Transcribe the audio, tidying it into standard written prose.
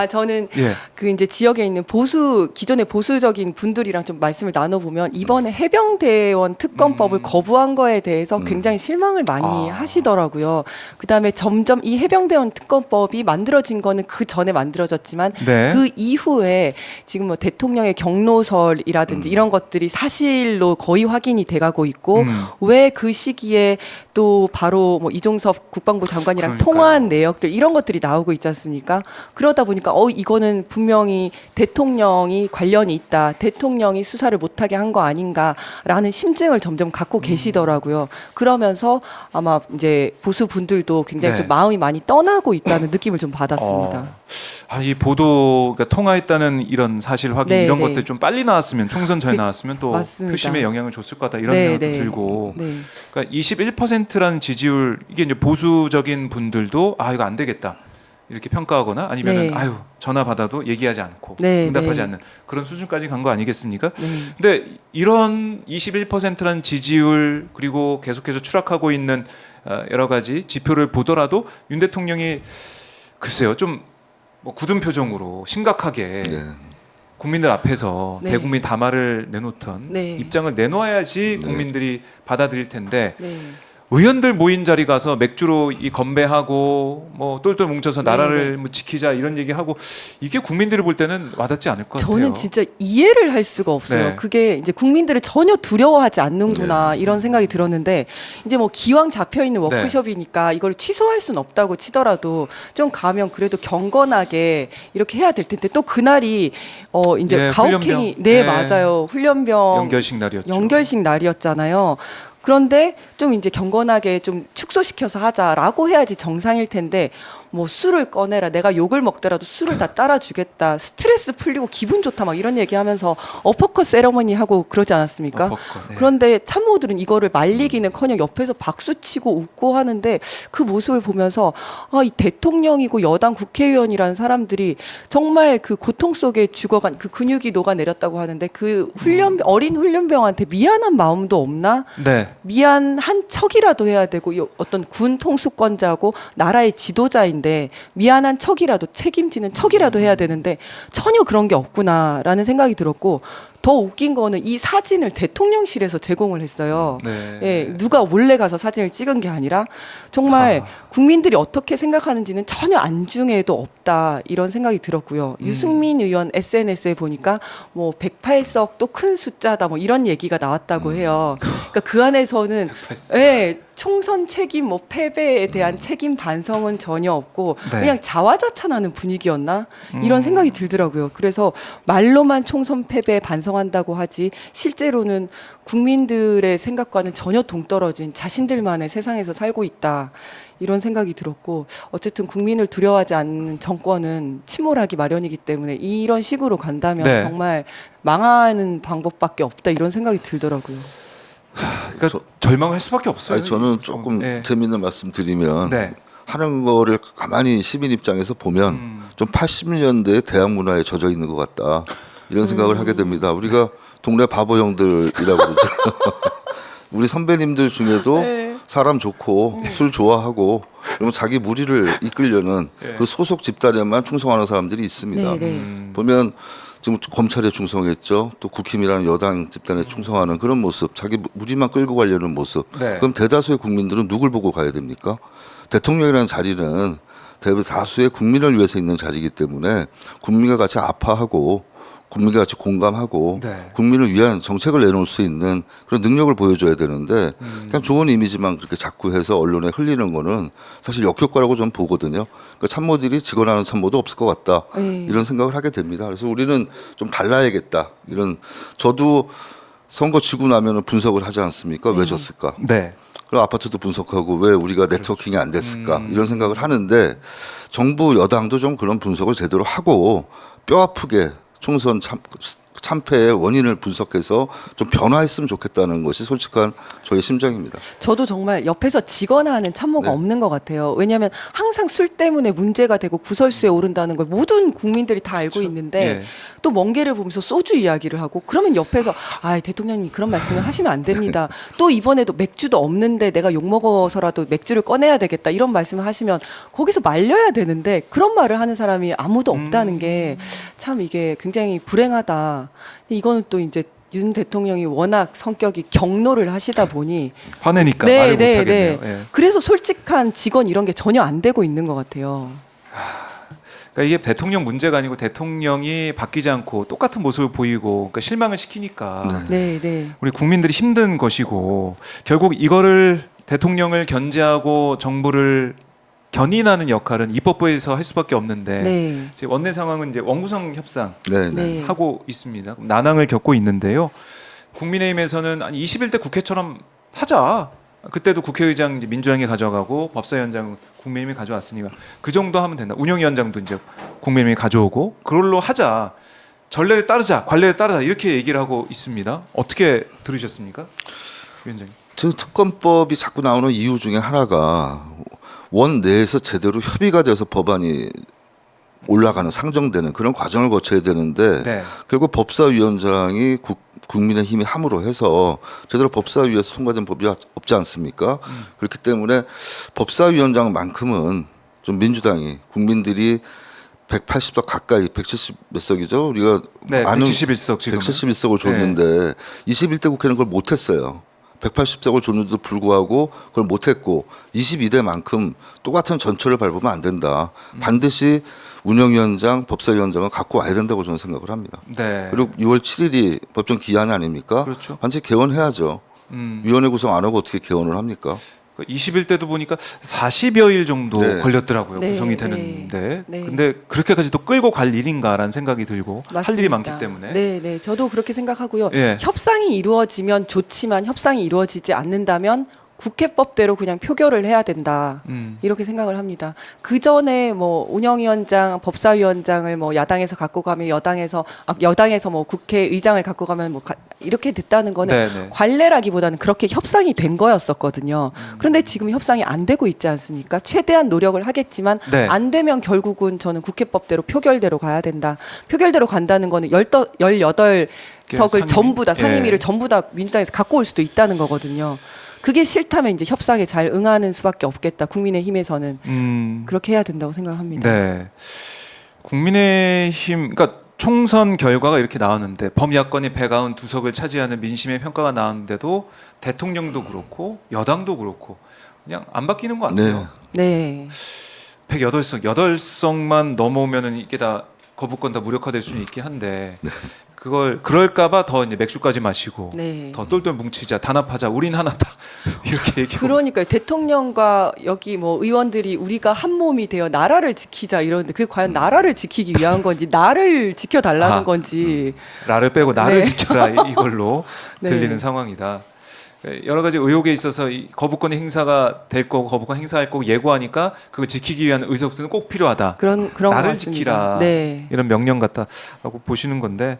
저는 예. 그 이제 지역에 있는 기존의 보수적인 분들이랑 좀 말씀을 나눠보면 이번에 해병대원 특검법을 거부한 거에 대해서 굉장히 실망을 많이 하시더라고요. 그다음에 점점 이 해병대원 특검법이 만들어진 거는 그 전에 만들어졌지만 네. 그 이후에 지금 뭐 대통령의 경로설이라든지 이런 것들이 사실로 거의 확인이 돼가고 있고 왜 그 시기에 또 바로 뭐 이종섭 국방부 장관이랑 그러니까요. 통화한 내역들 이런 것들이 나오고 있지 않습니까? 그러다 보니까 이거는 분명히 대통령이 관련이 있다. 대통령이 수사를 못하게 한 거 아닌가라는 심증을 점점 갖고 계시더라고요. 그러면서 아마 이제 보수 분들도 굉장히 네. 좀 마음이 많이 떠나고 있다는 느낌을 좀 받았습니다. 이 보도가 통화했다는 이런 사실 확인 네, 이런 네. 것들 좀 빨리 나왔으면 총선 전에 나왔으면 또 맞습니다. 표심에 영향을 줬을 것 같다 이런 네, 생각도 네. 들고 네. 그러니까 21%라는 지지율 이게 이제 보수적인 분들도 이거 안 되겠다 이렇게 평가하거나 아니면은 네. 전화 받아도 얘기하지 않고 네, 응답하지 네. 않는 그런 수준까지 간 거 아니겠습니까? 네. 근데 이런 21%라는 지지율 그리고 계속해서 추락하고 있는 여러 가지 지표를 보더라도 윤 대통령이 글쎄요 좀 뭐 굳은 표정으로 심각하게 네. 국민들 앞에서 네. 대국민 담화를 내놓던 네. 입장을 내놓아야지 네. 국민들이 받아들일 텐데 네. 의원들 모인 자리 가서 맥주로 이 건배하고 뭐 똘똘 뭉쳐서 네, 나라를 뭐 지키자 이런 얘기하고 이게 국민들이 볼 때는 와닿지 않을 것 같아요. 저는 진짜 이해를 할 수가 없어요. 네. 그게 이제 국민들을 전혀 두려워하지 않는구나 이런 생각이 들었는데 이제 뭐 기왕 잡혀 있는 네. 워크숍이니까 이걸 취소할 수는 없다고 치더라도 좀 가면 그래도 경건하게 이렇게 해야 될 텐데 또 그날이 이제 예, 가혹행위 훈련병. 네, 네. 맞아요. 훈련병 연결식 날이었죠. 연결식 날이었잖아요. 그런데 좀 이제 경건하게 좀 축소시켜서 하자라고 해야지 정상일 텐데 뭐 술을 꺼내라 내가 욕을 먹더라도 술을 다 따라주겠다 스트레스 풀리고 기분 좋다 막 이런 얘기하면서 어퍼컷 세러머니 하고 그러지 않았습니까? 어퍼컷, 네. 그런데 참모들은 이거를 말리기는커녕 옆에서 박수치고 웃고 하는데 그 모습을 보면서 이 대통령이고 여당 국회의원이라는 사람들이 정말 그 고통 속에 죽어간 그 근육이 녹아내렸다고 하는데 그 어린 훈련병한테 미안한 마음도 없나? 네. 미안한 척이라도 해야 되고 어떤 군 통수권자고 나라의 지도자인데 미안한 척이라도 책임지는 척이라도 해야 되는데 전혀 그런 게 없구나라는 생각이 들었고 더 웃긴 거는 이 사진을 대통령실에서 제공을 했어요. 네. 예, 누가 몰래 가서 사진을 찍은 게 아니라 정말 국민들이 어떻게 생각하는지는 전혀 안중에도 없다 이런 생각이 들었고요. 유승민 의원 SNS에 보니까 뭐 108석도 큰 숫자다 뭐 이런 얘기가 나왔다고 해요. 그러니까 그 안에서는 108석. 예, 총선 책임 뭐 패배에 대한 책임 반성은 전혀 없고 네. 그냥 자화자찬하는 분위기였나 이런 생각이 들더라고요. 그래서 말로만 총선 패배 반성한다고 하지 실제로는 국민들의 생각과는 전혀 동떨어진 자신들만의 세상에서 살고 있다. 이런 생각이 들었고 어쨌든 국민을 두려워하지 않는 정권은 침몰하기 마련이기 때문에 이런 식으로 간다면 네. 정말 망하는 방법밖에 없다 이런 생각이 들더라고요. 그러니까 절망할 수밖에 없어요. 저는 조금 네. 재밌는 말씀 드리면 네. 하는 거를 가만히 시민 입장에서 보면 좀 80년대 대학 문화에 젖어 있는 것 같다 이런 생각을 하게 됩니다. 우리가 동네 바보 형들이라고 그러죠. 우리 선배님들 중에도 네. 사람 좋고 술 좋아하고 그러면 자기 무리를 이끌려는 네. 그 소속 집단에만 충성하는 사람들이 있습니다. 네, 네. 보면 지금 검찰에 충성했죠. 또 국힘이라는 여당 집단에 충성하는 그런 모습, 자기 무리만 끌고 가려는 모습. 네. 그럼 대다수의 국민들은 누굴 보고 가야 됩니까? 대통령이라는 자리는 대다수의 국민을 위해서 있는 자리이기 때문에 국민과 같이 아파하고 국민과 같이 공감하고 네. 국민을 위한 정책을 내놓을 수 있는 그런 능력을 보여줘야 되는데 그냥 좋은 이미지만 그렇게 자꾸 해서 언론에 흘리는 거는 사실 역효과라고 저는 보거든요. 그러니까 참모들이 직원하는 참모도 없을 것 같다 네. 이런 생각을 하게 됩니다. 그래서 우리는 좀 달라야겠다 이런 저도 선거 지고 나면은 분석을 하지 않습니까? 왜 졌을까? 네. 그럼 아파트도 분석하고 왜 우리가 네트워킹이 안 됐을까 이런 생각을 하는데 정부 여당도 좀 그런 분석을 제대로 하고 뼈 아프게 총선 참패의 원인을 분석해서 좀 변화했으면 좋겠다는 것이 솔직한 저의 심정입니다. 저도 정말 옆에서 지거나 하는 참모가 네. 없는 것 같아요. 왜냐하면 항상 술 때문에 문제가 되고 구설수에 오른다는 걸 모든 국민들이 다 알고 있는데 예. 또 멍게를 보면서 소주 이야기를 하고 그러면 옆에서 아 대통령님 그런 말씀을 하시면 안 됩니다. 또 이번에도 맥주도 없는데 내가 욕 먹어서라도 맥주를 꺼내야 되겠다 이런 말씀을 하시면 거기서 말려야 되는데 그런 말을 하는 사람이 아무도 없다는 게 참 이게 굉장히 불행하다. 이거는 또 이제 윤 대통령이 워낙 성격이 경로를 하시다 보니 화내니까 말을 못 하겠네요. 예. 그래서 솔직한 직원 이런 게 전혀 안 되고 있는 것 같아요. 그러니까 이게 대통령 문제가 아니고 대통령이 바뀌지 않고 똑같은 모습을 보이고 그러니까 실망을 시키니까 네, 네. 우리 국민들이 힘든 것이고 결국 이거를 대통령을 견제하고 정부를 견인하는 역할은 입법부에서 할 수밖에 없는데 네. 지금 원내 상황은 이제 원구성 협상 네, 네. 네. 하고 있습니다. 난항을 겪고 있는데요. 국민의힘에서는 아니 21대 국회처럼 하자. 그때도 국회의장 이제 민주당이 가져가고 법사위원장 국민의힘이 가져왔으니까 그 정도 하면 된다. 운영위원장도 이제 국민의힘이 가져오고 그걸로 하자. 전례에 따르자, 관례에 따르자 이렇게 얘기를 하고 있습니다. 어떻게 들으셨습니까, 위원장님? 지금 특검법이 자꾸 나오는 이유 중에 하나가 원 내에서 제대로 협의가 돼서 법안이 올라가는 상정되는 그런 과정을 거쳐야 되는데 네. 결국 법사위원장이 국민의힘이 함으로 해서 제대로 법사위에서 통과된 법이 없지 않습니까? 그렇기 때문에 법사위원장만큼은 좀 민주당이 국민들이 180석 가까이 170 몇 석이죠? 우리가 네, 많은 171석 지금. 171석을 줬는데 21대 국회는 그걸 못했어요. 180석을 줬는데도 불구하고 그걸 못했고 22대만큼 똑같은 전철을 밟으면 안 된다. 반드시 운영위원장, 법사위원장은 갖고 와야 된다고 저는 생각을 합니다. 네. 그리고 6월 7일이 법정 기한 아닙니까? 그렇죠. 반드시 개원해야죠. 위원회 구성 안 하고 어떻게 개원을 합니까? 21대도 보니까 40여일 정도 네. 걸렸더라고요. 네, 구성이 네. 되는데. 네. 근데 그렇게까지 또 끌고 갈 일인가라는 생각이 들고 할 일이 많기 때문에. 네, 네. 저도 그렇게 생각하고요. 예. 협상이 이루어지면 좋지만 협상이 이루어지지 않는다면 국회법대로 그냥 표결을 해야 된다. 이렇게 생각을 합니다. 그 전에 뭐 운영위원장, 법사위원장을 뭐 야당에서 갖고 가면 여당에서 뭐 국회의장을 갖고 가면 뭐 이렇게 됐다는 거는 네네. 관례라기보다는 그렇게 협상이 된 거였었거든요. 그런데 지금 협상이 안 되고 있지 않습니까? 최대한 노력을 하겠지만 네. 안 되면 결국은 저는 국회법대로 표결대로 가야 된다. 표결대로 간다는 거는 18석을 상임위? 전부 다 상임위를 예. 전부 다 민주당에서 갖고 올 수도 있다는 거거든요. 그게 싫다면 이제 협상에 잘 응하는 수밖에 없겠다. 국민의힘에서는 그렇게 해야 된다고 생각합니다. 네. 국민의힘, 그러니까 총선 결과가 이렇게 나왔는데 범야권이 192석을 차지하는 민심의 평가가 나왔는데도 대통령도 그렇고 여당도 그렇고 그냥 안 바뀌는 것 같아요. 네. 108석, 8석만 넘어오면은 이게 다 거부권 다 무력화될 수는 있긴 한데 그걸 그럴까봐 더 이제 맥주까지 마시고 네. 더 똘똘 뭉치자, 단합하자, 우린 하나다 이렇게 얘기하고. 그러니까요. 대통령과 여기 뭐 의원들이 우리가 한 몸이 되어 나라를 지키자 이러는데 그게 과연 나라를 지키기 위한 건지 나를 지켜달라는 아, 건지. 나를 빼고 나를 네. 지켜라 이걸로 네. 들리는 상황이다. 여러 가지 의혹에 있어서 이 거부권이 행사가 될 거고 거부권 행사할 거고 예고하니까 그걸 지키기 위한 의석수는 꼭 필요하다. 그런 것 나를 같습니다. 지키라 네. 이런 명령 같다라고 보시는 건데